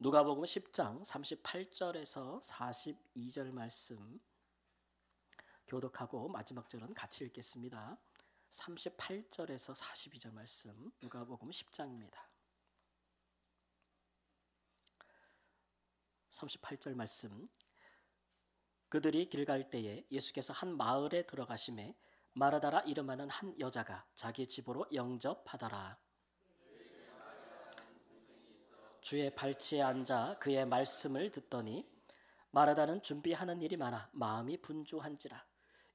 누가복음 10장 38절에서 42절 말씀 교독하고 마지막 절은 같이 읽겠습니다. 38절에서 42절 말씀 누가복음 10장입니다. 38절 말씀. 그들이 길 갈 때에 예수께서 한 마을에 들어가심에 마르다라 이름하는 한 여자가 자기 집으로 영접하더라. 주의 발치에 앉아 그의 말씀을 듣더니 마르다는 준비하는 일이 많아 마음이 분주한지라.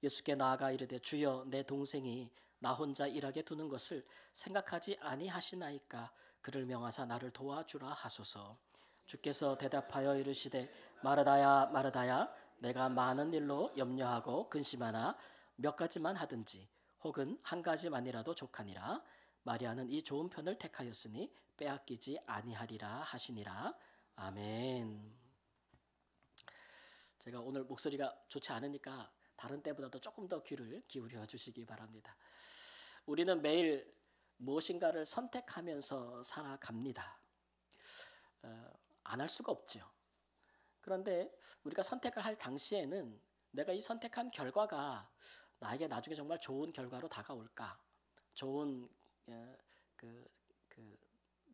예수께 나아가 이르되 주여 내 동생이 나 혼자 일하게 두는 것을 생각하지 아니하시나이까. 그를 명하사 나를 도와주라 하소서. 주께서 대답하여 이르시되 마르다야 마르다야 내가 많은 일로 염려하고 근심하나 몇 가지만 하든지 혹은 한 가지만이라도 족하니라. 마리아는 이 좋은 편을 택하였으니 빼앗기지 아니하리라 하시니라. 아멘. 제가 오늘 목소리가 좋지 않으니까 다른 때보다도 조금 더 귀를 기울여 주시기 바랍니다. 우리는 매일 무엇인가를 선택하면서 살아갑니다. 안 할 수가 없죠. 그런데 우리가 선택을 할 당시에는 내가 이 선택한 결과가 나에게 나중에 정말 좋은 결과로 다가올까, 좋은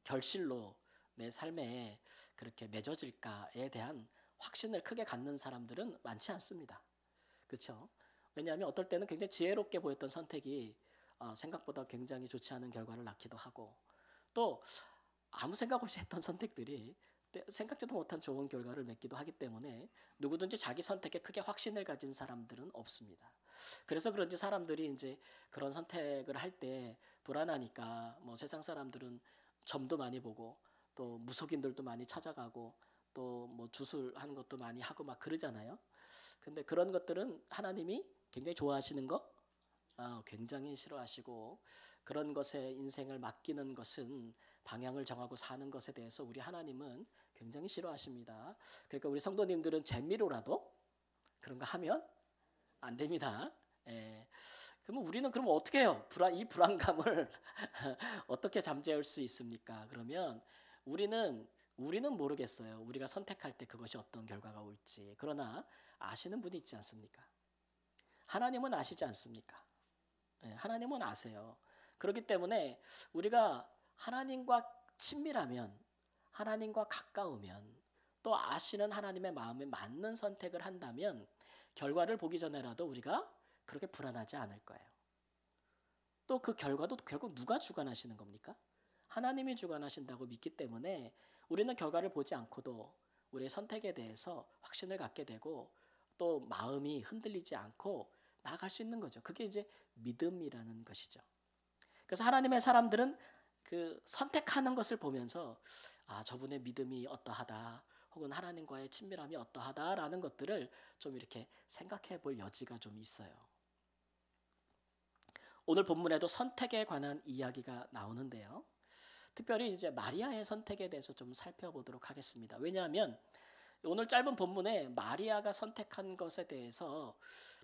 결실로 내 삶에 그렇게 맺어질까에 대한 확신을 크게 갖는 사람들은 많지 않습니다. 그렇죠? 왜냐하면 어떨 때는 굉장히 지혜롭게 보였던 선택이 생각보다 굉장히 좋지 않은 결과를 낳기도 하고, 또 아무 생각 없이 했던 선택들이 생각지도 못한 좋은 결과를 맺기도 하기 때문에 누구든지 자기 선택에 크게 확신을 가진 사람들은 없습니다. 그래서 그런지 사람들이 이제 그런 선택을 할 때 불안하니까 뭐 세상 사람들은 점도 많이 보고 또 무속인들도 많이 찾아가고 또 뭐 주술하는 것도 많이 하고 막 그러잖아요. 근데 그런 것들은 하나님이 굉장히 좋아하시는 거? 굉장히 싫어하시고, 그런 것에 인생을 맡기는 것은 방향을 정하고 사는 것에 대해서 우리 하나님은 굉장히 싫어하십니다. 그러니까 우리 성도님들은 재미로라도 그런 거 하면 안 됩니다. 그러면 우리는 어떻게 해요? 이 불안감을 어떻게 잠재울 수 있습니까? 그러면 우리는 모르겠어요. 우리가 선택할 때 그것이 어떤 결과가 올지. 그러나 아시는 분이 있지 않습니까? 하나님은 아시지 않습니까? 하나님은 아세요. 그렇기 때문에 우리가 하나님과 친밀하면, 하나님과 가까우면, 또 아시는 하나님의 마음에 맞는 선택을 한다면 결과를 보기 전에라도 우리가 그렇게 불안하지 않을 거예요. 또 그 결과도 결국 누가 주관하시는 겁니까? 하나님이 주관하신다고 믿기 때문에 우리는 결과를 보지 않고도 우리의 선택에 대해서 확신을 갖게 되고 또 마음이 흔들리지 않고 나아갈 수 있는 거죠. 그게 이제 믿음이라는 것이죠. 그래서 하나님의 사람들은 그 선택하는 것을 보면서 저분의 믿음이 어떠하다, 혹은 하나님과의 친밀함이 어떠하다라는 것들을 좀 이렇게 생각해 볼 여지가 좀 있어요. 오늘 본문에도 선택에 관한 이야기가 나오는데요. 특별히 이제 마리아의 선택에 대해서 좀 살펴보도록 하겠습니다. 왜냐하면 오늘 짧은 본문에 마리아가 선택한 것에 대해서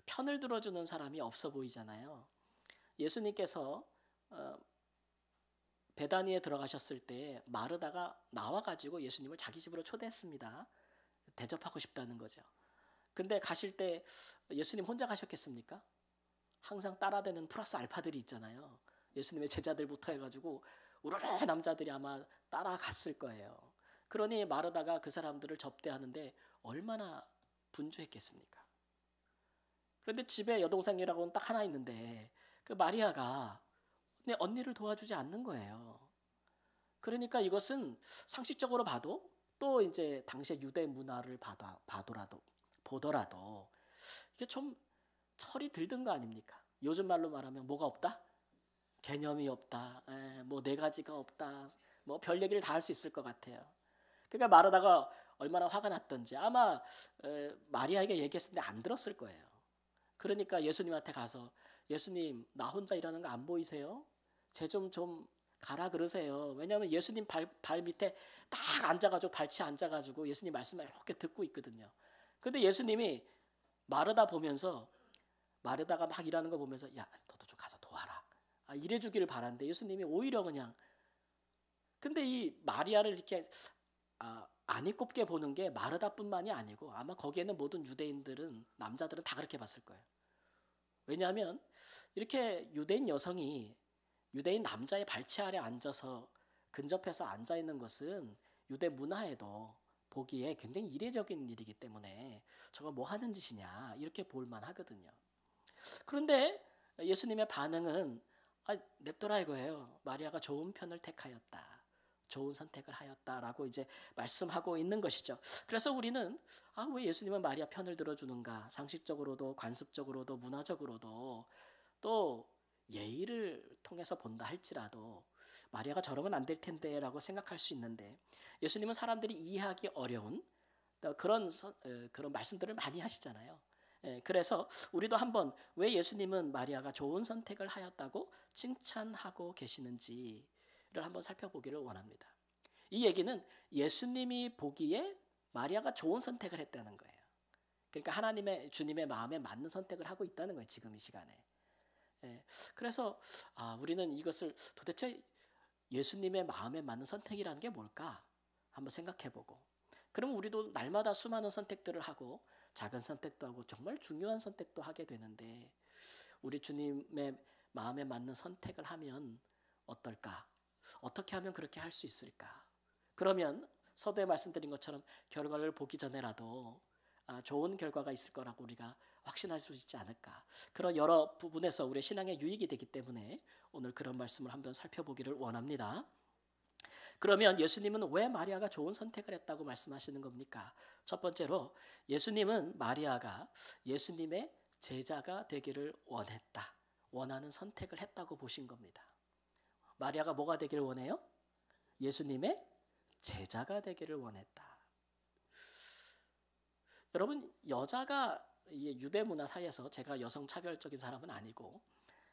편을 들어주는 사람이 없어 보이잖아요. 예수님께서 베다니에 들어가셨을 때 마르다가 나와가지고 예수님을 자기 집으로 초대했습니다. 대접하고 싶다는 거죠. 근데 가실 때 예수님 혼자 가셨겠습니까? 항상 따라대는 플러스 알파들이 있잖아요. 예수님의 제자들부터 해가지고 우르르 남자들이 아마 따라갔을 거예요. 그러니 마르다가 그 사람들을 접대하는데 얼마나 분주했겠습니까? 그런데 집에 여동생이라고는 딱 하나 있는데 그 마리아가 내 언니를 도와주지 않는 거예요. 그러니까 이것은 상식적으로 봐도, 또 이제 당시의 유대 문화를 보더라도 이게 좀 철이 들든 거 아닙니까? 요즘 말로 말하면 뭐가 없다? 개념이 없다. 뭐 네 가지가 없다. 뭐 별 얘기를 다 할 수 있을 것 같아요. 그러니까 마르다가 얼마나 화가 났던지 아마 마리아에게 얘기했을 때 안 들었을 거예요. 그러니까 예수님한테 가서 예수님 나 혼자 일하는 거 안 보이세요? 쟤 좀 가라 그러세요. 왜냐하면 예수님 발 밑에 딱 앉아가지고 발치에 앉아가지고 예수님 말씀을 이렇게 듣고 있거든요. 근데 예수님이 마르다가 막 일하는 거 보면서 야 너도 좀 가서 도와라. 이래주기를 바라는데 예수님이 오히려 그냥, 근데 이 마리아를 이렇게 안이 꼽게 보는 게 마르다뿐만이 아니고 아마 거기에는 모든 유대인들은 남자들은 다 그렇게 봤을 거예요. 왜냐하면 이렇게 유대인 여성이 유대인 남자의 발치 아래 앉아서 근접해서 앉아 있는 것은 유대 문화에도 보기에 굉장히 이례적인 일이기 때문에 저거 뭐 하는 짓이냐 이렇게 볼만 하거든요. 그런데 예수님의 반응은 냅둬라 이거예요. 마리아가 좋은 편을 택하였다. 좋은 선택을 하였다라고 이제 말씀하고 있는 것이죠. 그래서 우리는 왜 예수님은 마리아 편을 들어주는가? 상식적으로도 관습적으로도 문화적으로도 또 예의를 통해서 본다 할지라도 마리아가 저러면 안 될 텐데라고 생각할 수 있는데 예수님은 사람들이 이해하기 어려운 그런 말씀들을 많이 하시잖아요. 그래서 우리도 한번 왜 예수님은 마리아가 좋은 선택을 하였다고 칭찬하고 계시는지를 한번 살펴보기를 원합니다. 이 얘기는 예수님이 보기에 마리아가 좋은 선택을 했다는 거예요. 그러니까 하나님의 주님의 마음에 맞는 선택을 하고 있다는 거예요. 지금 이 시간에. 그래서 우리는 이것을 도대체 예수님의 마음에 맞는 선택이라는 게 뭘까? 한번 생각해보고 그럼 우리도 날마다 수많은 선택들을 하고 작은 선택도 하고 정말 중요한 선택도 하게 되는데 우리 주님의 마음에 맞는 선택을 하면 어떨까? 어떻게 하면 그렇게 할 수 있을까? 그러면 서두에 말씀드린 것처럼 결과를 보기 전에라도 좋은 결과가 있을 거라고 우리가 확신할 수 있지 않을까. 그런 여러 부분에서 우리의 신앙에 유익이 되기 때문에 오늘 그런 말씀을 한번 살펴보기를 원합니다. 그러면 예수님은 왜 마리아가 좋은 선택을 했다고 말씀하시는 겁니까? 첫 번째로 예수님은 마리아가 예수님의 제자가 되기를 원했다. 원하는 선택을 했다고 보신 겁니다. 마리아가 뭐가 되기를 원해요? 예수님의 제자가 되기를 원했다. 여러분 여자가 유대 문화 사이에서 제가 여성 차별적인 사람은 아니고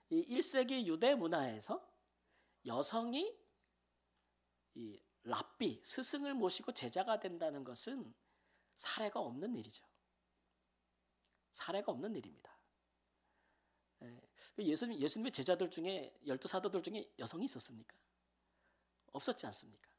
이 1세기 유대 문화에서 여성이 이 랍비 스승을 모시고 제자가 된다는 것은 사례가 없는 일이죠. 사례가 없는 일입니다. 예수님의 제자들 중에 12사도들 중에 여성이 있었습니까? 없었지 않습니까?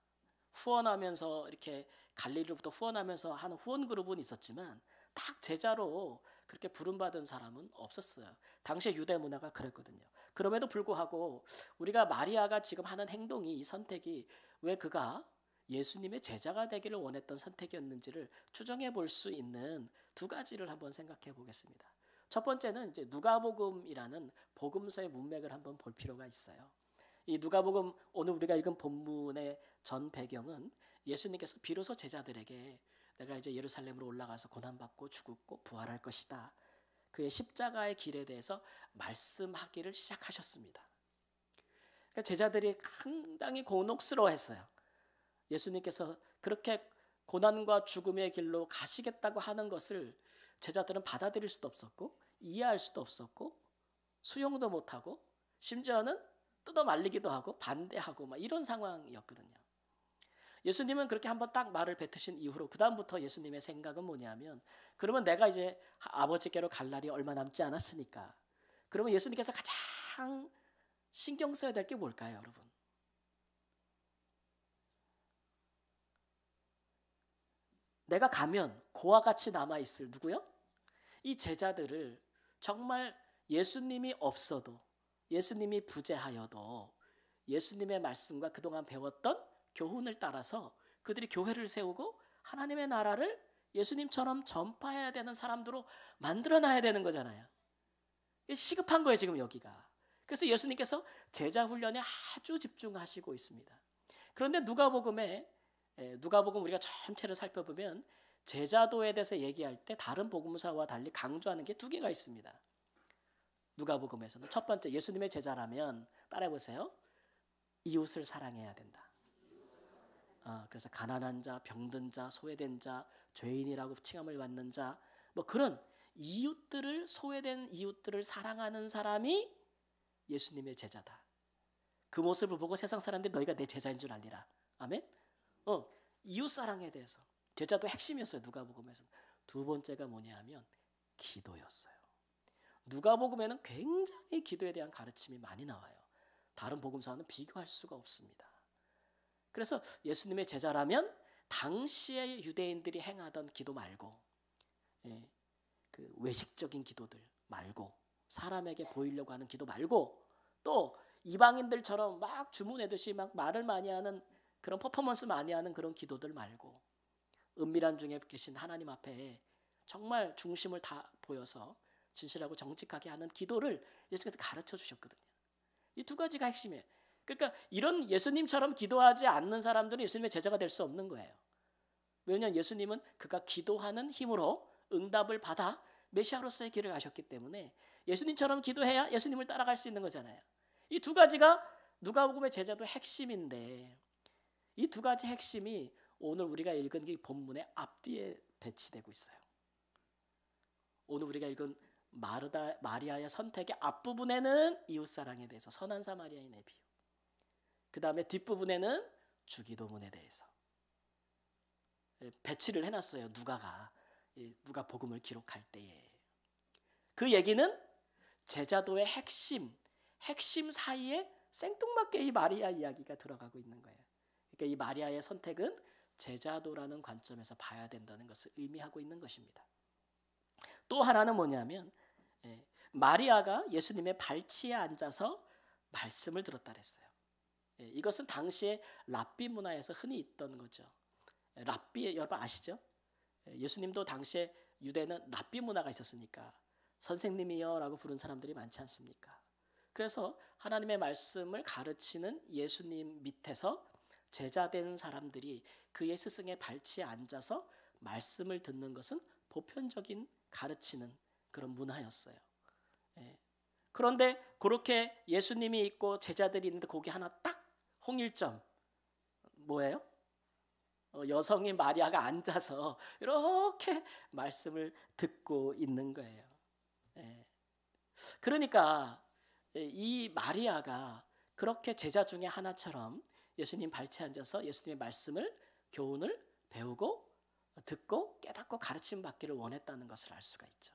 후원하면서 이렇게 갈릴리로부터 후원하면서 하는 후원 그룹은 있었지만 딱 제자로 그렇게 부름받은 사람은 없었어요. 당시의 유대 문화가 그랬거든요. 그럼에도 불구하고 우리가 마리아가 지금 하는 행동이 이 선택이 왜 그가 예수님의 제자가 되기를 원했던 선택이었는지를 추정해 볼 수 있는 두 가지를 한번 생각해 보겠습니다. 첫 번째는 이제 누가복음이라는 복음서의 문맥을 한번 볼 필요가 있어요. 이 누가복음 오늘 우리가 읽은 본문의 전 배경은 예수님께서 비로소 제자들에게 내가 이제 예루살렘으로 올라가서 고난받고 죽고 부활할 것이다. 그의 십자가의 길에 대해서 말씀하기를 시작하셨습니다. 그러니까 제자들이 상당히 곤혹스러워했어요. 예수님께서 그렇게 고난과 죽음의 길로 가시겠다고 하는 것을 제자들은 받아들일 수도 없었고 이해할 수도 없었고 수용도 못하고 심지어는 뜯어 말리기도 하고 반대하고 막 이런 상황이었거든요. 예수님은 그렇게 한번 딱 말을 뱉으신 이후로 그 다음부터 예수님의 생각은 뭐냐면 그러면 내가 이제 아버지께로 갈 날이 얼마 남지 않았으니까 그러면 예수님께서 가장 신경 써야 될 게 뭘까요, 여러분? 내가 가면 그와 같이 남아있을 누구요? 이 제자들을 정말 예수님이 없어도 예수님이 부재하여도 예수님의 말씀과 그동안 배웠던 교훈을 따라서 그들이 교회를 세우고 하나님의 나라를 예수님처럼 전파해야 되는 사람들로 만들어놔야 되는 거잖아요. 시급한 거예요 지금 여기가. 그래서 예수님께서 제자 훈련에 아주 집중하시고 있습니다. 그런데 누가복음 우리가 전체를 살펴보면 제자도에 대해서 얘기할 때 다른 복음서와 달리 강조하는 게 두 개가 있습니다. 누가복음에서는 첫 번째 예수님의 제자라면 따라해보세요. 이웃을 사랑해야 된다. 그래서 가난한 자, 병든 자, 소외된 자, 죄인이라고 칭함을 받는 자, 뭐 그런 이웃들을 소외된 이웃들을 사랑하는 사람이 예수님의 제자다. 그 모습을 보고 세상 사람들이 너희가 내 제자인 줄 알리라. 아멘. 이웃 사랑에 대해서 제자도 핵심이었어요. 누가복음에서. 두 번째가 뭐냐 하면 기도였어요. 누가복음에는 굉장히 기도에 대한 가르침이 많이 나와요. 다른 복음서와는 비교할 수가 없습니다. 그래서 예수님의 제자라면 당시에 유대인들이 행하던 기도 말고, 예, 그 외식적인 기도들 말고, 사람에게 보이려고 하는 기도 말고, 또 이방인들처럼 막 주문하듯이 막 말을 많이 하는 그런 퍼포먼스 많이 하는 그런 기도들 말고, 은밀한 중에 계신 하나님 앞에 정말 중심을 다 보여서 진실하고 정직하게 하는 기도를 예수께서 가르쳐 주셨거든요. 이 두 가지가 핵심이에요. 그러니까 이런 예수님처럼 기도하지 않는 사람들은 예수님의 제자가 될 수 없는 거예요. 왜냐하면 예수님은 그가 기도하는 힘으로 응답을 받아 메시아로서의 길을 가셨기 때문에 예수님처럼 기도해야 예수님을 따라갈 수 있는 거잖아요. 이 두 가지가 누가복음의 제자도의 핵심인데, 이 두 가지 핵심이 오늘 우리가 읽은 이 본문의 앞뒤에 배치되고 있어요. 오늘 우리가 읽은 마리아의 선택의 앞부분에는 이웃사랑에 대해서 선한 사마리아인의 비유, 그 다음에 뒷부분에는 주기도문에 대해서 배치를 해놨어요. 누가 복음을 기록할 때에. 그 얘기는 제자도의 핵심 사이에 생뚱맞게 이 마리아 이야기가 들어가고 있는 거예요. 그러니까 이 마리아의 선택은 제자도라는 관점에서 봐야 된다는 것을 의미하고 있는 것입니다. 또 하나는 뭐냐면, 마리아가 예수님의 발치에 앉아서 말씀을 들었다 그랬어요. 이것은 당시에 랍비 문화에서 흔히 있던 거죠. 랍비 여러분 아시죠? 예수님도 당시에 유대는 랍비 문화가 있었으니까 선생님이여 라고 부른 사람들이 많지 않습니까? 그래서 하나님의 말씀을 가르치는 예수님 밑에서 제자된 사람들이 그의 스승의 발치에 앉아서 말씀을 듣는 것은 보편적인 가르치는 그런 문화였어요. 그런데 그렇게 예수님이 있고 제자들이 있는데 거기 하나 딱 홍일점 뭐예요? 여성인 마리아가 앉아서 이렇게 말씀을 듣고 있는 거예요. 그러니까 이 마리아가 그렇게 제자 중에 하나처럼 예수님 발치에 앉아서 예수님의 말씀을, 교훈을 배우고 듣고 깨닫고 가르침 받기를 원했다는 것을 알 수가 있죠.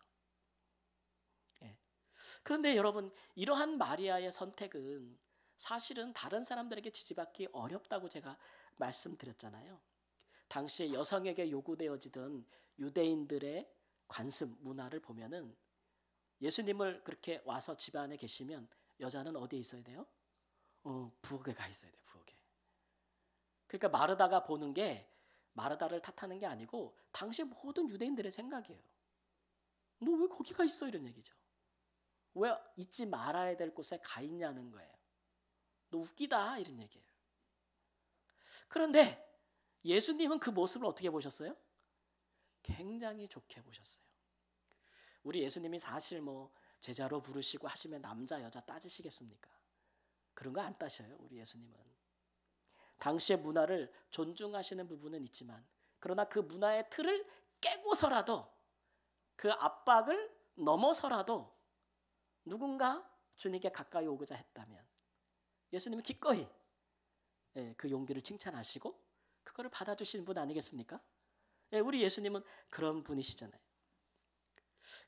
그런데 여러분, 이러한 마리아의 선택은 사실은 다른 사람들에게 지지받기 어렵다고 제가 말씀드렸잖아요. 당시에 여성에게 요구되어지던 유대인들의 관습 문화를 보면은 예수님을 그렇게 와서 집 안에 계시면 여자는 어디에 있어야 돼요? 부엌에 가 있어야 돼요. 부엌에. 그러니까 마르다가 보는 게 마르다를 탓하는 게 아니고 당시 모든 유대인들의 생각이에요. 너 왜 거기 가 있어? 이런 얘기죠. 왜 있지 말아야 될 곳에 가 있냐는 거예요. 너 웃기다 이런 얘기예요. 그런데 예수님은 그 모습을 어떻게 보셨어요? 굉장히 좋게 보셨어요. 우리 예수님이 사실 뭐 제자로 부르시고 하시면 남자 여자 따지시겠습니까? 그런 거 안 따셔요. 우리 예수님은. 당시의 문화를 존중하시는 부분은 있지만, 그러나 그 문화의 틀을 깨고서라도, 그 압박을 넘어서라도 누군가 주님께 가까이 오고자 했다면 예수님은 기꺼이 그 용기를 칭찬하시고 그거를 받아주시는 분 아니겠습니까? 우리 예수님은 그런 분이시잖아요.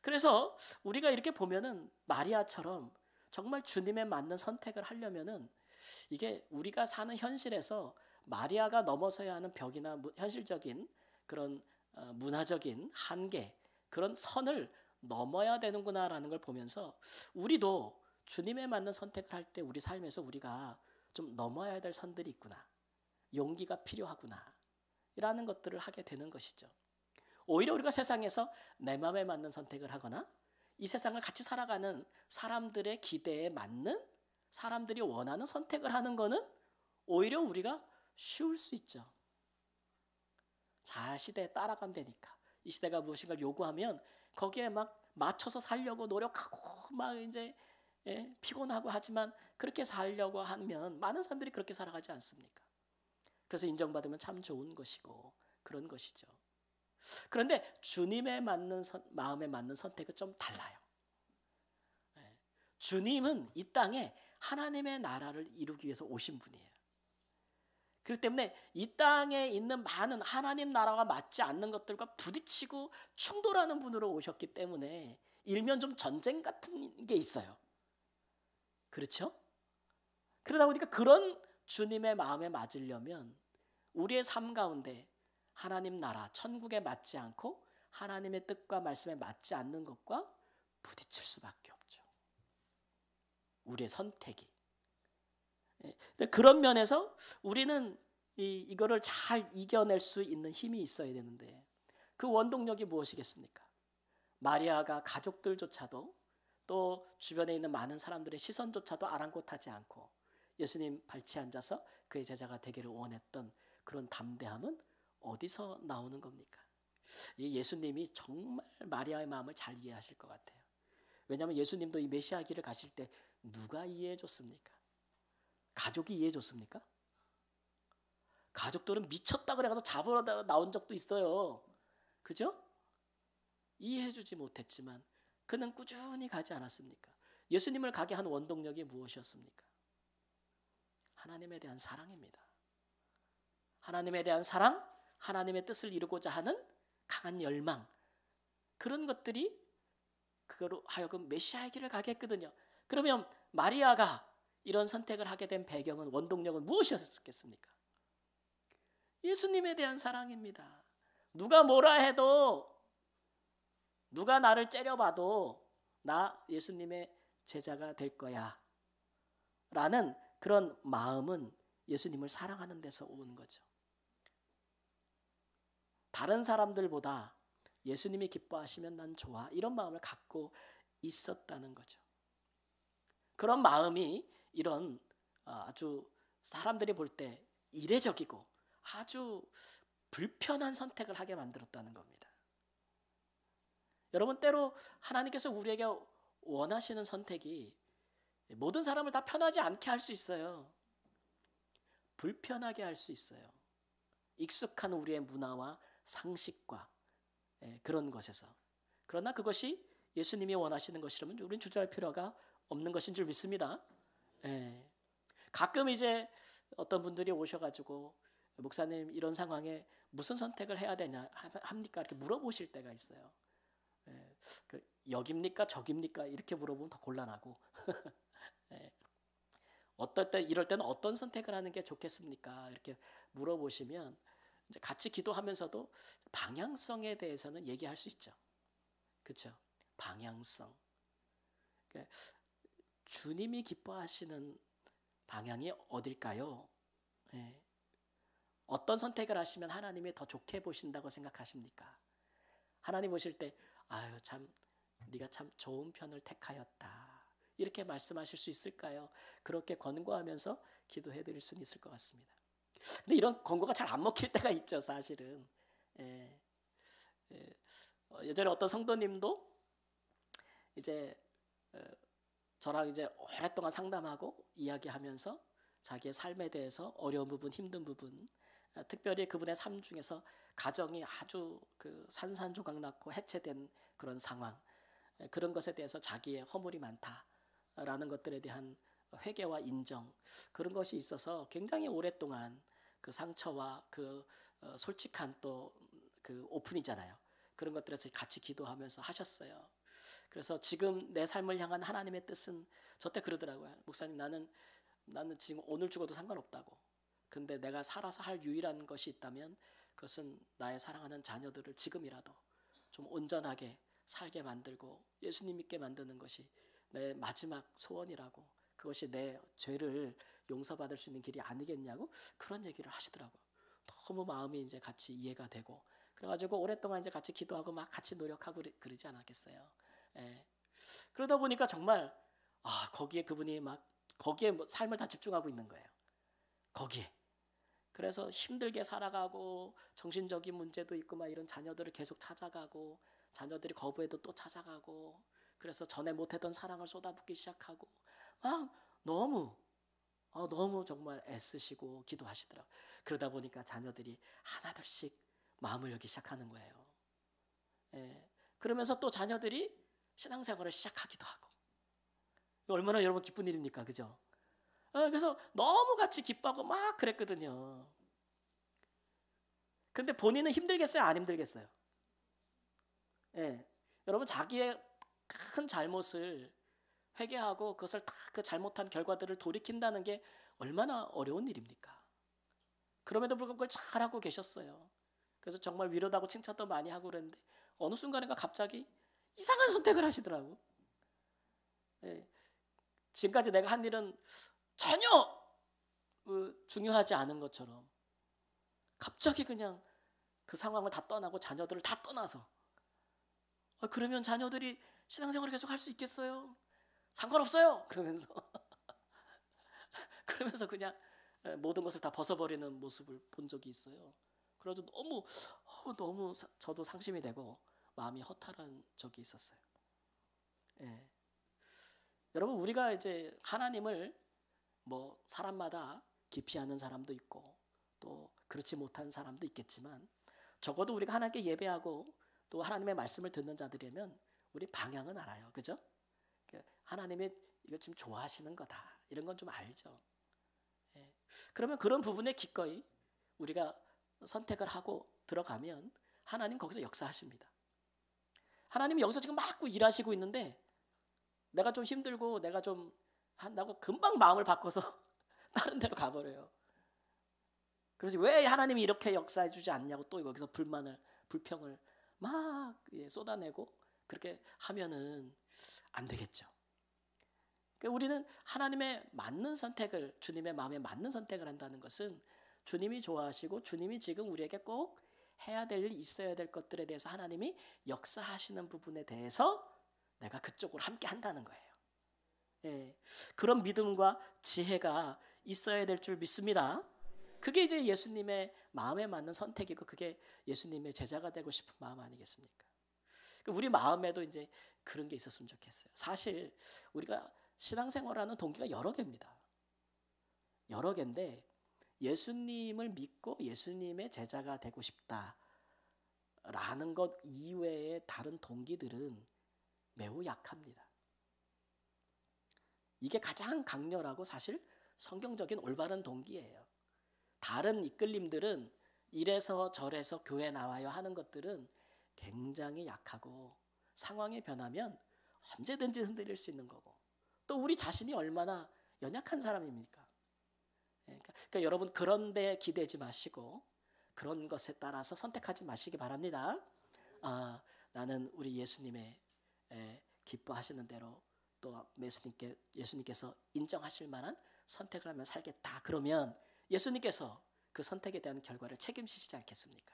그래서 우리가 이렇게 보면은 마리아처럼 정말 주님에 맞는 선택을 하려면은 이게 우리가 사는 현실에서 마리아가 넘어서야 하는 벽이나 현실적인 그런 문화적인 한계, 그런 선을 넘어야 되는구나라는 걸 보면서 우리도 주님에 맞는 선택을 할 때 우리 삶에서 우리가 좀 넘어야 될 선들이 있구나, 용기가 필요하구나 라는 것들을 하게 되는 것이죠. 오히려 우리가 세상에서 내 마음에 맞는 선택을 하거나 이 세상을 같이 살아가는 사람들의 기대에 맞는, 사람들이 원하는 선택을 하는 것은 오히려 우리가 쉬울 수 있죠. 잘 시대에 따라가면 되니까. 이 시대가 무엇인가를 요구하면 거기에 막 맞춰서 살려고 노력하고 막 이제 피곤하고 하지만 그렇게 살려고 하면 많은 사람들이 그렇게 살아가지 않습니까? 그래서 인정받으면 참 좋은 것이고 그런 것이죠. 그런데 주님의 마음에 맞는 선택은 좀 달라요. 주님은 이 땅에 하나님의 나라를 이루기 위해서 오신 분이에요. 그렇기 때문에 이 땅에 있는 많은 하나님 나라와 맞지 않는 것들과 부딪히고 충돌하는 분으로 오셨기 때문에 일면 좀 전쟁 같은 게 있어요. 그렇죠? 그러다 보니까 그런 주님의 마음에 맞으려면 우리의 삶 가운데 하나님 나라, 천국에 맞지 않고 하나님의 뜻과 말씀에 맞지 않는 것과 부딪힐 수밖에 없죠. 우리의 선택이. 그런 면에서 우리는 이거를 잘 이겨낼 수 있는 힘이 있어야 되는데 그 원동력이 무엇이겠습니까? 마리아가 가족들조차도 또 주변에 있는 많은 사람들의 시선조차도 아랑곳하지 않고 예수님 발치에 앉아서 그의 제자가 되기를 원했던 그런 담대함은 어디서 나오는 겁니까? 이 예수님이 정말 마리아의 마음을 잘 이해하실 것 같아요. 왜냐하면 예수님도 이 메시아 길을 가실 때 누가 이해해 줬습니까? 가족이 이해해 줬습니까? 가족들은 미쳤다 그래가지고 잡으러 나온 적도 있어요. 그죠? 이해해주지 못했지만 그는 꾸준히 가지 않았습니까? 예수님을 가게 한 원동력이 무엇이었습니까? 하나님에 대한 사랑입니다. 하나님에 대한 사랑, 하나님의 뜻을 이루고자 하는 강한 열망, 그런 것들이 그거로 하여금 메시아의 길을 가게 했거든요. 그러면 마리아가 이런 선택을 하게 된 배경은, 원동력은 무엇이었겠습니까? 예수님에 대한 사랑입니다. 누가 뭐라 해도, 누가 나를 째려봐도 나 예수님의 제자가 될 거야 라는 그런 마음은 예수님을 사랑하는 데서 오는 거죠. 다른 사람들보다 예수님이 기뻐하시면 난 좋아, 이런 마음을 갖고 있었다는 거죠. 그런 마음이 이런 아주 사람들이 볼 때 이례적이고 아주 불편한 선택을 하게 만들었다는 겁니다. 여러분, 때로 하나님께서 우리에게 원하시는 선택이 모든 사람을 다 편하지 않게 할 수 있어요. 불편하게 할 수 있어요. 익숙한 우리의 문화와 상식과 그런 것에서. 그러나 그것이 예수님이 원하시는 것이라면 우리는 주저할 필요가 없는 것인 줄 믿습니다. 가끔 이제 어떤 분들이 오셔가지고 목사님, 이런 상황에 무슨 선택을 해야 되냐 합니까? 이렇게 물어보실 때가 있어요. 여깁니까 저깁니까 이렇게 물어보면 더 곤란하고 어떨 때, 이럴 때는 어떤 선택을 하는 게 좋겠습니까? 이렇게 물어보시면 이제 같이 기도하면서도 방향성에 대해서는 얘기할 수 있죠. 그렇죠? 방향성. 주님이 기뻐하시는 방향이 어딜까요? 어떤 선택을 하시면 하나님이 더 좋게 보신다고 생각하십니까? 하나님 보실 때 아유 참 네가 참 좋은 편을 택하였다, 이렇게 말씀하실 수 있을까요? 그렇게 권고하면서 기도해 드릴 수는 있을 것 같습니다. 근데 이런 권고가 잘 안 먹힐 때가 있죠, 사실은. 예전에 어떤 성도님도 이제 저랑 이제 오랫동안 상담하고 이야기하면서 자기의 삶에 대해서 어려운 부분, 힘든 부분, 특별히 그분의 삶 중에서 가정이 아주 산산조각 났고 해체된 그런 상황, 그런 것에 대해서 자기의 허물이 많다라는 것들에 대한 회개와 인정, 그런 것이 있어서 굉장히 오랫동안 그 상처와 솔직한 또 오픈이잖아요. 그런 것들에서 같이 기도하면서 하셨어요. 그래서 지금 내 삶을 향한 하나님의 뜻은, 저때 그러더라고요. 목사님, 나는 지금 오늘 죽어도 상관없다고. 근데 내가 살아서 할 유일한 것이 있다면 그것은 나의 사랑하는 자녀들을 지금이라도 좀 온전하게 살게 만들고 예수님 믿게 만드는 것이 내 마지막 소원이라고, 그것이 내 죄를 용서받을 수 있는 길이 아니겠냐고 그런 얘기를 하시더라고요. 너무 마음이 이제 같이 이해가 되고, 그래가지고 오랫동안 이제 같이 기도하고 막 같이 노력하고 그러지 않았겠어요. 그러다 보니까 정말 거기에 그분이 막 거기에 삶을 다 집중하고 있는 거예요. 거기에. 그래서 힘들게 살아가고 정신적인 문제도 있고 막 이런 자녀들을 계속 찾아가고, 자녀들이 거부해도 또 찾아가고, 그래서 전에 못했던 사랑을 쏟아붓기 시작하고 막 너무 정말 애쓰시고 기도하시더라고요. 그러다 보니까 자녀들이 하나둘씩 마음을 열기 시작하는 거예요. 그러면서 또 자녀들이 신앙생활을 시작하기도 하고. 얼마나 여러분 기쁜 일입니까? 그죠? 그래서 너무 같이 기뻐하고 막 그랬거든요. 근데 본인은 힘들겠어요? 안 힘들겠어요? 여러분, 자기의 큰 잘못을 회개하고 그것을 다 그 잘못한 결과들을 돌이킨다는 게 얼마나 어려운 일입니까? 그럼에도 불구하고 그걸 잘하고 계셨어요. 그래서 정말 위로도 하고 칭찬도 많이 하고 그랬는데 어느 순간인가 갑자기 이상한 선택을 하시더라고. 예. 지금까지 내가 한 일은 전혀 중요하지 않은 것처럼 갑자기 그냥 그 상황을 다 떠나고 자녀들을 다 떠나서 그러면 자녀들이 신앙생활을 계속 할 수 있겠어요? 상관없어요. 그러면서 그냥 모든 것을 다 벗어버리는 모습을 본 적이 있어요. 그래서 너무 저도 상심이 되고 마음이 허탈한 적이 있었어요. 예. 여러분, 우리가 이제 하나님을 뭐 사람마다 깊이 아는 사람도 있고 또 그렇지 못한 사람도 있겠지만 적어도 우리가 하나님께 예배하고 또 하나님의 말씀을 듣는 자들이면 우리 방향은 알아요. 그죠? 하나님이 이거 지금 좋아하시는 거다. 이런 건 좀 알죠. 예. 그러면 그런 부분에 기꺼이 우리가 선택을 하고 들어가면 하나님 거기서 역사하십니다. 하나님이 여기서 지금 막 일하시고 있는데 내가 좀 힘들고 내가 좀 한다고 금방 마음을 바꿔서 다른 데로 가버려요. 그래서 왜 하나님이 이렇게 역사해 주지 않냐고 또 여기서 불평을 막 쏟아내고 그렇게 하면은 안 되겠죠. 그러니까 우리는 하나님의 맞는 선택을, 주님의 마음에 맞는 선택을 한다는 것은 주님이 좋아하시고 주님이 지금 우리에게 꼭 해야 될 일, 있어야 될 것들에 대해서 하나님이 역사하시는 부분에 대해서 내가 그쪽으로 함께 한다는 거예요. 예, 그런 믿음과 지혜가 있어야 될 줄 믿습니다. 그게 이제 예수님의 마음에 맞는 선택이고 그게 예수님의 제자가 되고 싶은 마음 아니겠습니까? 우리 마음에도 이제 그런 게 있었으면 좋겠어요. 사실 우리가 신앙생활하는 동기가 여러 개입니다. 여러 개인데 예수님을 믿고 예수님의 제자가 되고 싶다라는 것 이외의 다른 동기들은 매우 약합니다. 이게 가장 강렬하고 사실 성경적인 올바른 동기예요. 다른 이끌림들은 이래서 저래서 교회 나와요 하는 것들은 굉장히 약하고 상황이 변하면 언제든지 흔들릴 수 있는 거고 또 우리 자신이 얼마나 연약한 사람입니까? 그러니까 여러분 그런 데 기대지 마시고 그런 것에 따라서 선택하지 마시기 바랍니다. 나는 우리 예수님의 기뻐하시는 대로 또 예수님께서 인정하실 만한 선택을 하며 살겠다. 그러면 예수님께서 그 선택에 대한 결과를 책임지시지 않겠습니까?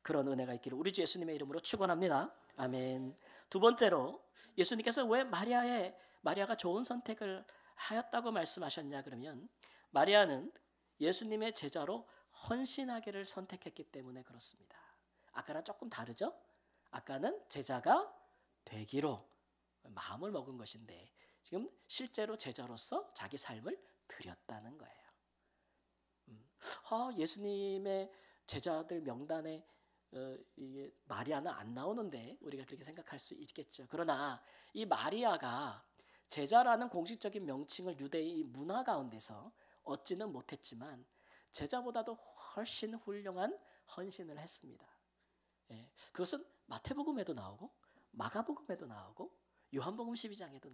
그런 은혜가 있기를 우리 주 예수님의 이름으로 축원합니다. 아멘. 두 번째로 예수님께서 왜 마리아가 좋은 선택을 하였다고 말씀하셨냐 그러면 마리아는 예수님의 제자로 헌신하기를 선택했기 때문에 그렇습니다. 아까랑 조금 다르죠? 아까는 제자가 되기로 마음을 먹은 것인데 지금 실제로 제자로서 자기 삶을 드렸다는 거예요. 예수님의 제자들 명단에 이게 마리아는 안 나오는데 우리가 그렇게 생각할 수 있겠죠. 그러나 이 마리아가 제자라는 공식적인 명칭을 유대의 문화 가운데서 얻지는 못했지만 제자보다도 훨씬 훌륭한 헌신을 했습니다. 그것은 마태복음에도 나오고 마가복음에도 나오고 요한복음 12장에도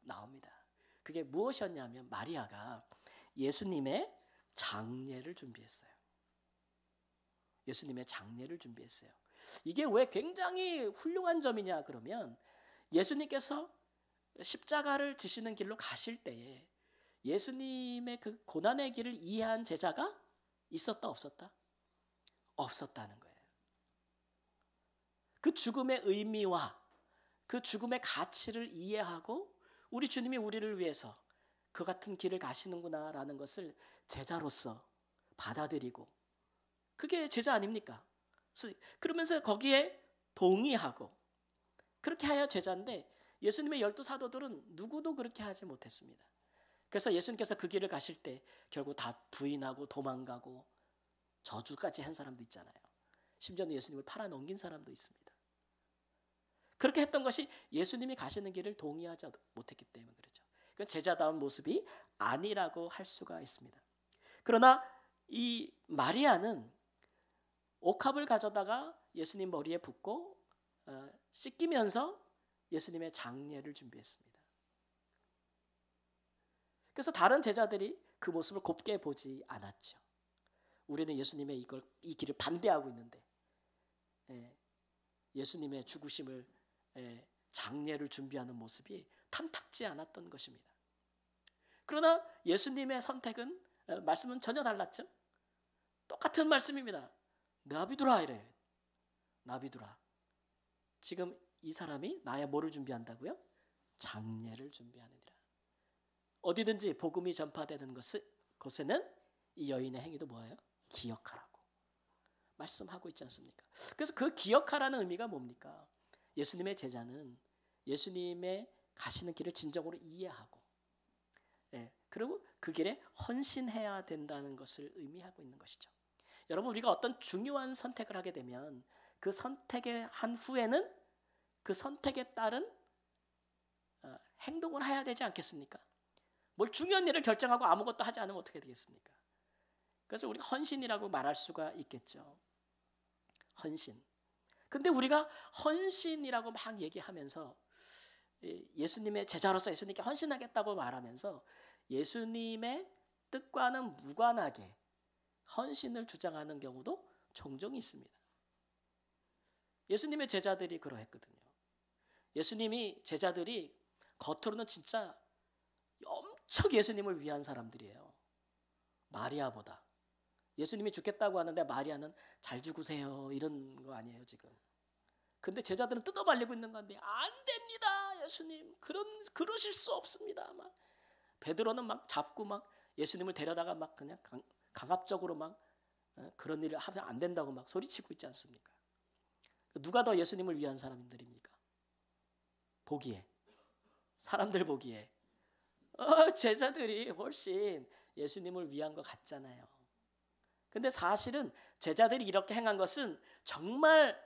나옵니다. 그게 무엇이었냐면 마리아가 예수님의 장례를 준비했어요. 예수님의 장례를 준비했어요. 이게 왜 굉장히 훌륭한 점이냐 그러면 예수님께서 십자가를 지시는 길로 가실 때에 예수님의 그 고난의 길을 이해한 제자가 있었다 없었다? 없었다는 거예요. 그 죽음의 의미와 그 죽음의 가치를 이해하고 우리 주님이 우리를 위해서 그 같은 길을 가시는구나라는 것을 제자로서 받아들이고 그게 제자 아닙니까? 그러면서 거기에 동의하고 그렇게 하여 제자인데 예수님의 12사도들은 누구도 그렇게 하지 못했습니다. 그래서 예수님께서 그 길을 가실 때 결국 다 부인하고 도망가고 저주까지 한 사람도 있잖아요. 심지어는 예수님을 팔아넘긴 사람도 있습니다. 그렇게 했던 것이 예수님이 가시는 길을 동의하지 못했기 때문에 그렇죠. 그 제자다운 모습이 아니라고 할 수가 있습니다. 그러나 이 마리아는 옥합을 가져다가 예수님 머리에 붓고 씻기면서 예수님의 장례를 준비했습니다. 그래서 다른 제자들이 그 모습을 곱게 보지 않았죠. 우리는 예수님의 이 길을 반대하고 있는데 예수님의 죽으심을 장례를 준비하는 모습이 탐탁지 않았던 것입니다. 그러나 예수님의 선택은 말씀은 전혀 달랐죠. 똑같은 말씀입니다. 나비두라 이래. 나비두라. 지금 이 사람이 나의 뭐를 준비한다고요? 장례를 준비하느니라. 어디든지 복음이 전파되는 곳에는 이 여인의 행위도 뭐예요? 기억하라고 말씀하고 있지 않습니까? 그래서 그 기억하라는 의미가 뭡니까? 예수님의 제자는 예수님의 가시는 길을 진정으로 이해하고 그리고 그 길에 헌신해야 된다는 것을 의미하고 있는 것이죠. 여러분, 우리가 어떤 중요한 선택을 하게 되면 그 선택을 한 후에는 그 선택에 따른 행동을 해야 되지 않겠습니까? 뭘 중요한 일을 결정하고 아무것도 하지 않으면 어떻게 되겠습니까? 그래서 우리가 헌신이라고 말할 수가 있겠죠. 헌신. 근데 우리가 헌신이라고 막 얘기하면서 예수님의 제자로서 예수님께 헌신하겠다고 말하면서 예수님의 뜻과는 무관하게 헌신을 주장하는 경우도 종종 있습니다. 예수님의 제자들이 그러했거든요. 예수님이 제자들이 겉으로는 진짜 엄청 예수님을 위한 사람들이에요. 마리아보다. 예수님이 죽겠다고 하는데 마리아는 잘 죽으세요 이런 거 아니에요 지금. 근데 제자들은 뜯어말리고 있는 건데 안 됩니다 예수님 그러실 수 없습니다. 막 베드로는 막 잡고 막 예수님을 데려다가 막 그냥 강압적으로 막 그런 일을 하면 안 된다고 막 소리치고 있지 않습니까? 누가 더 예수님을 위한 사람들입니까? 보기에 사람들 보기에 제자들이 훨씬 예수님을 위한 것 같잖아요. 근데 사실은 제자들이 이렇게 행한 것은 정말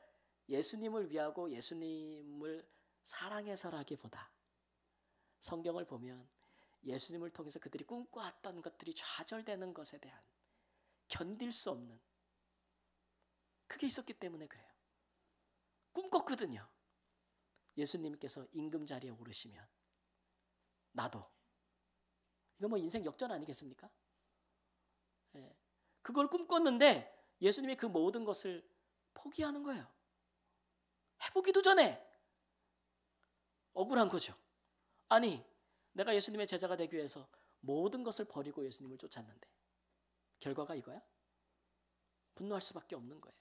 예수님을 위하고 예수님을 사랑해서라기보다 성경을 보면 예수님을 통해서 그들이 꿈꿔왔던 것들이 좌절되는 것에 대한 견딜 수 없는 그게 있었기 때문에 그래요. 꿈꿨거든요. 예수님께서 임금자리에 오르시면 나도 이거 뭐 인생 역전 아니겠습니까? 그걸 꿈꿨는데 예수님이 그 모든 것을 포기하는 거예요. 해보기도 전에 억울한 거죠. 아니 내가 예수님의 제자가 되기 위해서 모든 것을 버리고 예수님을 쫓았는데 결과가 이거야? 분노할 수밖에 없는 거예요.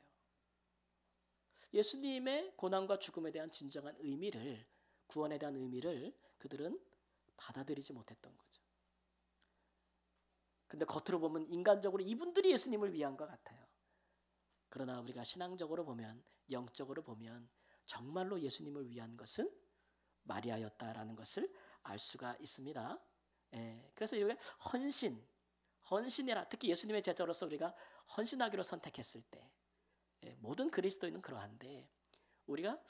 예수님의 고난과 죽음에 대한 진정한 의미를 구원에 대한 의미를 그들은 받아들이지 못했던 거죠. 근데 겉으로 보면 인간적으로 이분들이 예수님을 위한 것 같아요. 그러나 우리가 신앙적으로 보면 영적으로 보면 정말로 예수님을 위한 것은 마리아였다라는 것을 알 수가 있습니다. 그래서 이게 헌신이라 특히 예수님의 제자로서 우리가 헌신하기로 선택했을 때 모든 그리스도인은 그러한데 우리가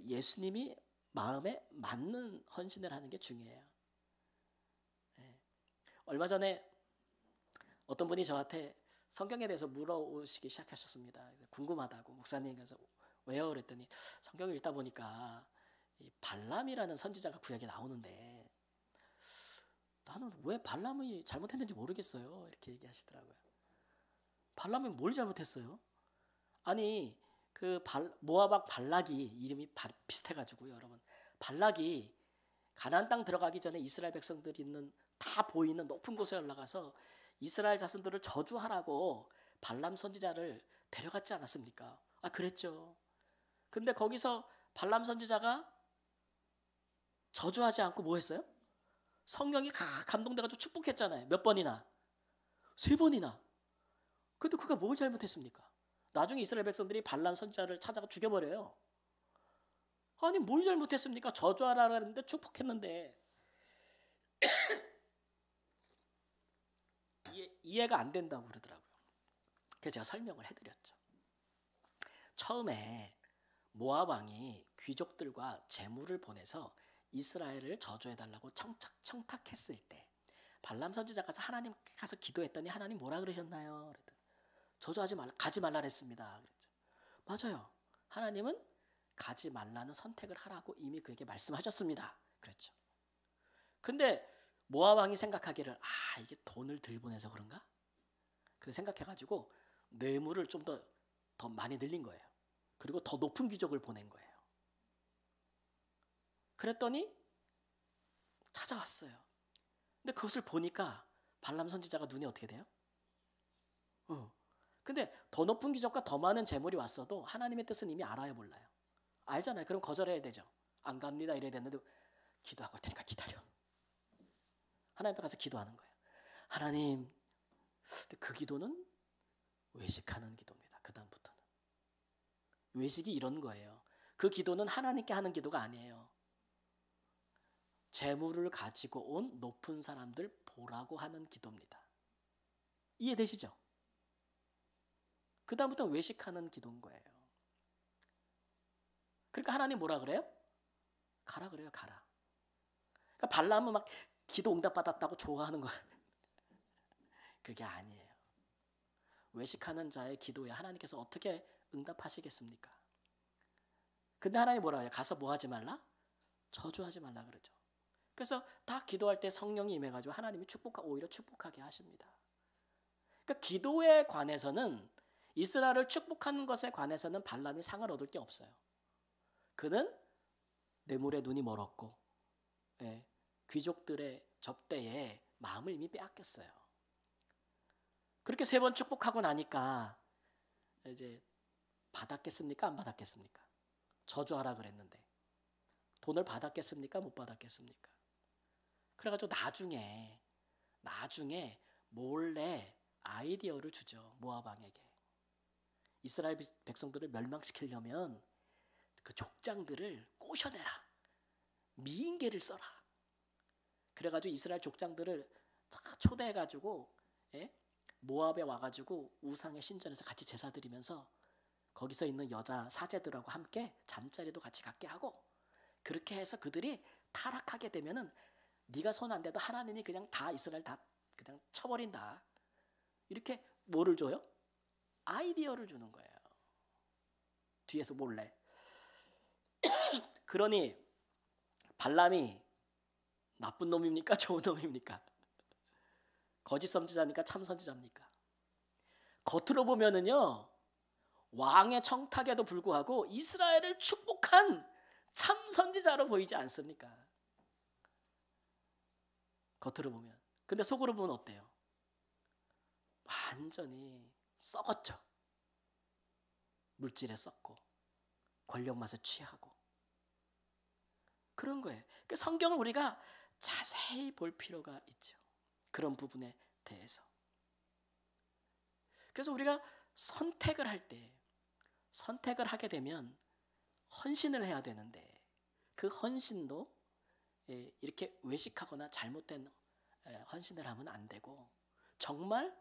예수님이 마음에 맞는 헌신을 하는 게 중요해요. 얼마 전에 어떤 분이 저한테 성경에 대해서 물어오시기 시작하셨습니다. 궁금하다고 목사님께서 왜요? 그랬더니 성경을 읽다 보니까 이 발람이라는 선지자가 구약에 나오는데 나는 왜 발람이 잘못했는지 모르겠어요. 이렇게 얘기하시더라고요. 발람이 뭘 잘못했어요? 아니 그 모아박 발락이 이름이 비슷해가지고요, 여러분. 발락이 가나안 땅 들어가기 전에 이스라엘 백성들이 있는 다 보이는 높은 곳에 올라가서 이스라엘 자손들을 저주하라고 발람 선지자를 데려갔지 않았습니까? 아, 그랬죠. 근데 거기서 발람 선지자가 저주하지 않고 뭐 했어요? 성령이 감동돼가지고 축복했잖아요. 몇 번이나? 3번이나. 근데 그가 뭘 잘못했습니까? 나중에 이스라엘 백성들이 발람 선지자를 찾아가 죽여버려요. 아니 뭘 잘못했습니까? 저주하라고 했는데 축복했는데 이해가 안 된다고 그러더라고요. 그래서 제가 설명을 해드렸죠. 처음에 모압 왕이 귀족들과 재물을 보내서 이스라엘을 저주해달라고 청탁했을 때 발람 선지자가 하나님께 가서 기도했더니 하나님 뭐라 그러셨나요? 그랬더니 저주하지 말라, 가지 말라 그랬습니다. 그랬죠. 맞아요. 하나님은 가지 말라는 선택을 하라고 이미 그에게 말씀하셨습니다. 그랬죠. 근데 모압 왕이 생각하기를 이게 돈을 들 보내서 그런가? 그렇게 생각해가지고 뇌물을 좀 더 많이 늘린 거예요. 그리고 더 높은 귀족을 보낸 거예요. 그랬더니 찾아왔어요. 근데 그것을 보니까 발람 선지자가 눈이 어떻게 돼요? 근데 더 높은 귀족과 더 많은 재물이 왔어도 하나님의 뜻은 이미 알아요, 몰라요? 알잖아요. 그럼 거절해야 되죠. 안 갑니다 이래야 되는데 기도하고 올 테니까 기다려. 하나님 앞에 가서 기도하는 거예요. 하나님, 근데 그 기도는 외식하는 기도입니다. 그 다음부터는 외식이 이런 거예요. 그 기도는 하나님께 하는 기도가 아니에요. 재물을 가지고 온 높은 사람들 보라고 하는 기도입니다. 이해되시죠? 그 다음부터는 외식하는 기도인 거예요. 그러니까 하나님 뭐라 그래요? 가라 그래요. 가라. 그러니까 발람은 막 기도 응답받았다고 좋아하는 거 그게 아니에요. 외식하는 자의 기도에 하나님께서 어떻게 응답하시겠습니까? 근데 하나님 뭐라 해요? 가서 뭐 하지 말라? 저주하지 말라 그러죠. 그래서 다 기도할 때 성령이 임해가지고 하나님이 오히려 축복하게 하십니다. 그러니까 기도에 관해서는 이스라엘을 축복하는 것에 관해서는 발람이 상을 얻을 게 없어요. 그는 뇌물에 눈이 멀었고 귀족들의 접대에 마음을 이미 빼앗겼어요. 그렇게 3번 축복하고 나니까 이제 받았겠습니까? 안 받았겠습니까? 저주하라 그랬는데 돈을 받았겠습니까? 못 받았겠습니까? 그래가지고 나중에 몰래 아이디어를 주죠. 모압 왕에게. 이스라엘 백성들을 멸망시키려면 그 족장들을 꼬셔내라. 미인계를 써라. 그래가지고 이스라엘 족장들을 다 초대해가지고 모압에 와가지고 우상의 신전에서 같이 제사 드리면서 거기서 있는 여자 사제들하고 함께 잠자리도 같이 갖게 하고 그렇게 해서 그들이 타락하게 되면은 네가 손 안 대도 하나님이 그냥 다 이스라엘 다 그냥 쳐버린다. 이렇게 뭐를 줘요? 아이디어를 주는 거예요. 뒤에서 몰래. 그러니 발람이 나쁜 놈입니까? 좋은 놈입니까? 거짓 선지자입니까? 참 선지자입니까? 겉으로 보면은요. 왕의 청탁에도 불구하고 이스라엘을 축복한 참 선지자로 보이지 않습니까? 겉으로 보면. 근데 속으로 보면 어때요? 완전히 썩었죠. 물질에 썩고 권력 맛에 취하고 그런 거예요. 그 성경을 우리가 자세히 볼 필요가 있죠. 그런 부분에 대해서. 그래서 우리가 선택을 하게 되면 헌신을 해야 되는데 그 헌신도 이렇게 외식하거나 잘못된 헌신을 하면 안 되고 정말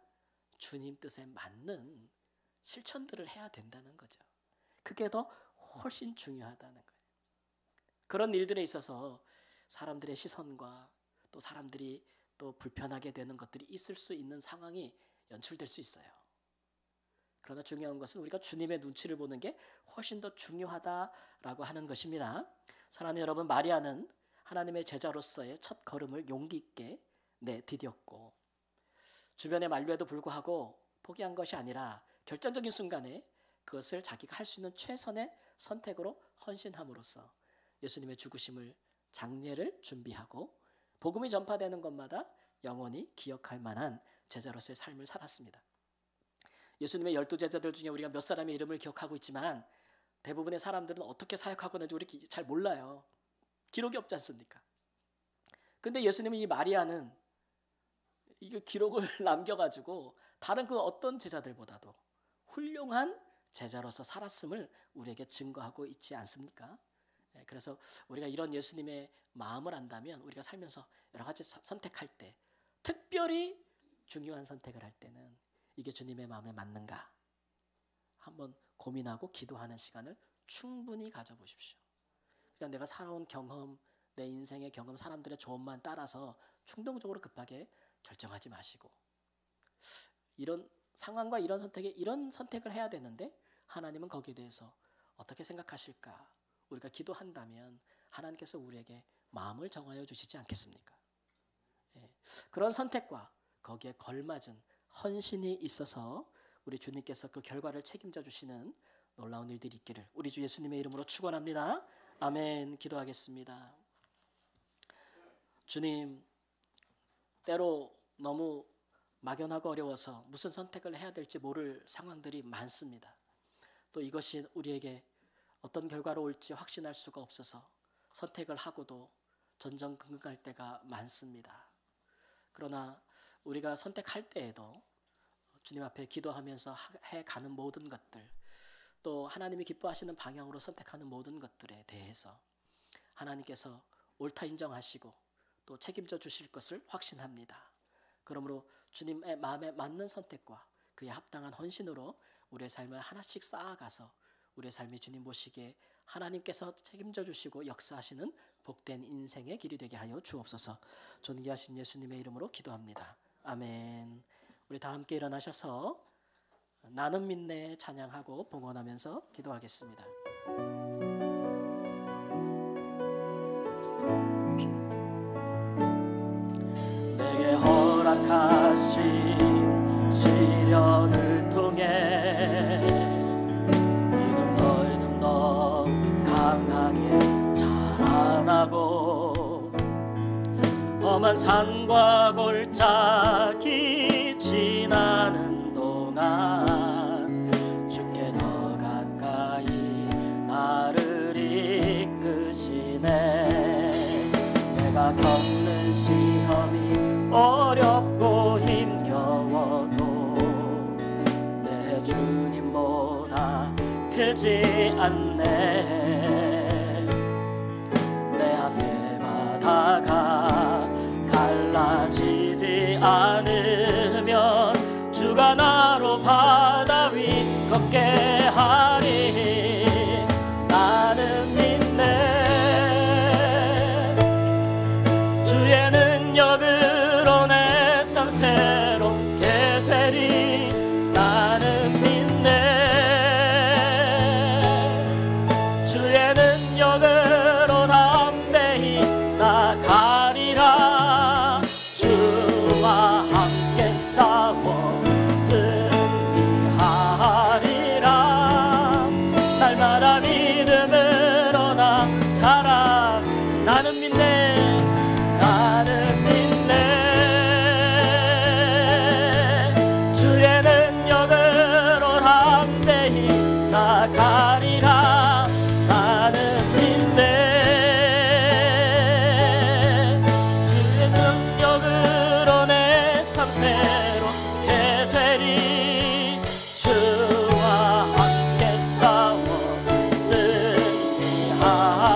주님 뜻에 맞는 실천들을 해야 된다는 거죠. 그게 더 훨씬 중요하다는 거예요. 그런 일들에 있어서 사람들의 시선과 또 사람들이 또 불편하게 되는 것들이 있을 수 있는 상황이 연출될 수 있어요. 그러나 중요한 것은 우리가 주님의 눈치를 보는 게 훨씬 더 중요하다라고 하는 것입니다. 사랑하는 여러분, 마리아는 하나님의 제자로서의 첫 걸음을 용기 있게 내디뎠고 주변의 만류에도 불구하고 포기한 것이 아니라 결정적인 순간에 그것을 자기가 할 수 있는 최선의 선택으로 헌신함으로써 예수님의 죽으심을 장례를 준비하고 복음이 전파되는 것마다 영원히 기억할 만한 제자로서의 삶을 살았습니다. 예수님의 12제자들 중에 우리가 몇 사람의 이름을 기억하고 있지만 대부분의 사람들은 어떻게 사역하고 있는지 우리 잘 몰라요. 기록이 없지 않습니까? 근데 예수님이 이 마리아는 이 기록을 남겨가지고 다른 그 어떤 제자들보다도 훌륭한 제자로서 살았음을 우리에게 증거하고 있지 않습니까? 그래서 우리가 이런 예수님의 마음을 안다면 우리가 살면서 여러 가지 선택할 때 특별히 중요한 선택을 할 때는 이게 주님의 마음에 맞는가 한번 고민하고 기도하는 시간을 충분히 가져보십시오. 그냥 내가 살아온 경험, 내 인생의 경험, 사람들의 조언만 따라서 충동적으로 급하게 결정하지 마시고 이런 상황과 이런 선택을 해야 되는데 하나님은 거기에 대해서 어떻게 생각하실까? 우리가 기도한다면 하나님께서 우리에게 마음을 정하여 주시지 않겠습니까? 그런 선택과 거기에 걸맞은 헌신이 있어서 우리 주님께서 그 결과를 책임져 주시는 놀라운 일들이 있기를 우리 주 예수님의 이름으로 축원합니다. 아멘. 기도하겠습니다. 주님, 때로 너무 막연하고 어려워서 무슨 선택을 해야 될지 모를 상황들이 많습니다. 또 이것이 우리에게 어떤 결과로 올지 확신할 수가 없어서 선택을 하고도 전전긍긍할 때가 많습니다. 그러나 우리가 선택할 때에도 주님 앞에 기도하면서 해가는 모든 것들, 또 하나님이 기뻐하시는 방향으로 선택하는 모든 것들에 대해서 하나님께서 옳다 인정하시고 또 책임져 주실 것을 확신합니다. 그러므로 주님의 마음에 맞는 선택과 그에 합당한 헌신으로 우리의 삶을 하나씩 쌓아가서 우리의 삶이 주님 보시기에 하나님께서 책임져 주시고 역사하시는 복된 인생의 길이 되게 하여 주옵소서. 존귀하신 예수님의 이름으로 기도합니다. 아멘. 우리 다 함께 일어나셔서 나는 믿네 찬양하고 봉헌하면서 기도하겠습니다. 내게 허락하신 시련을 통해 믿음 더 강하게 자라나고 험한 산과 골짜기 지나는 동안 주께 더 가까이 나를 이끄시네. 내가 겪는 시험이 어렵고 힘겨워도 내 주님보다 크지 않네. 내 앞에 바다가 갈라지지 않으면 주가 나로 바다 위 걷게 하리. 나는 믿네. 주의 능력으로 내 삶 새롭게 되리. 나는 믿네. 주의 능력으로 담대히 나가리라. 주와 함께 싸워 승리하리라. 날마다 믿음으로 나 살아. 나는 믿네. 나는 믿네. 주의 능력으로 담대히 나가리라. 나는 믿네. 주의 능력으로 내 삶 새롭게 되리. 주와 함께 싸워 승리하리라.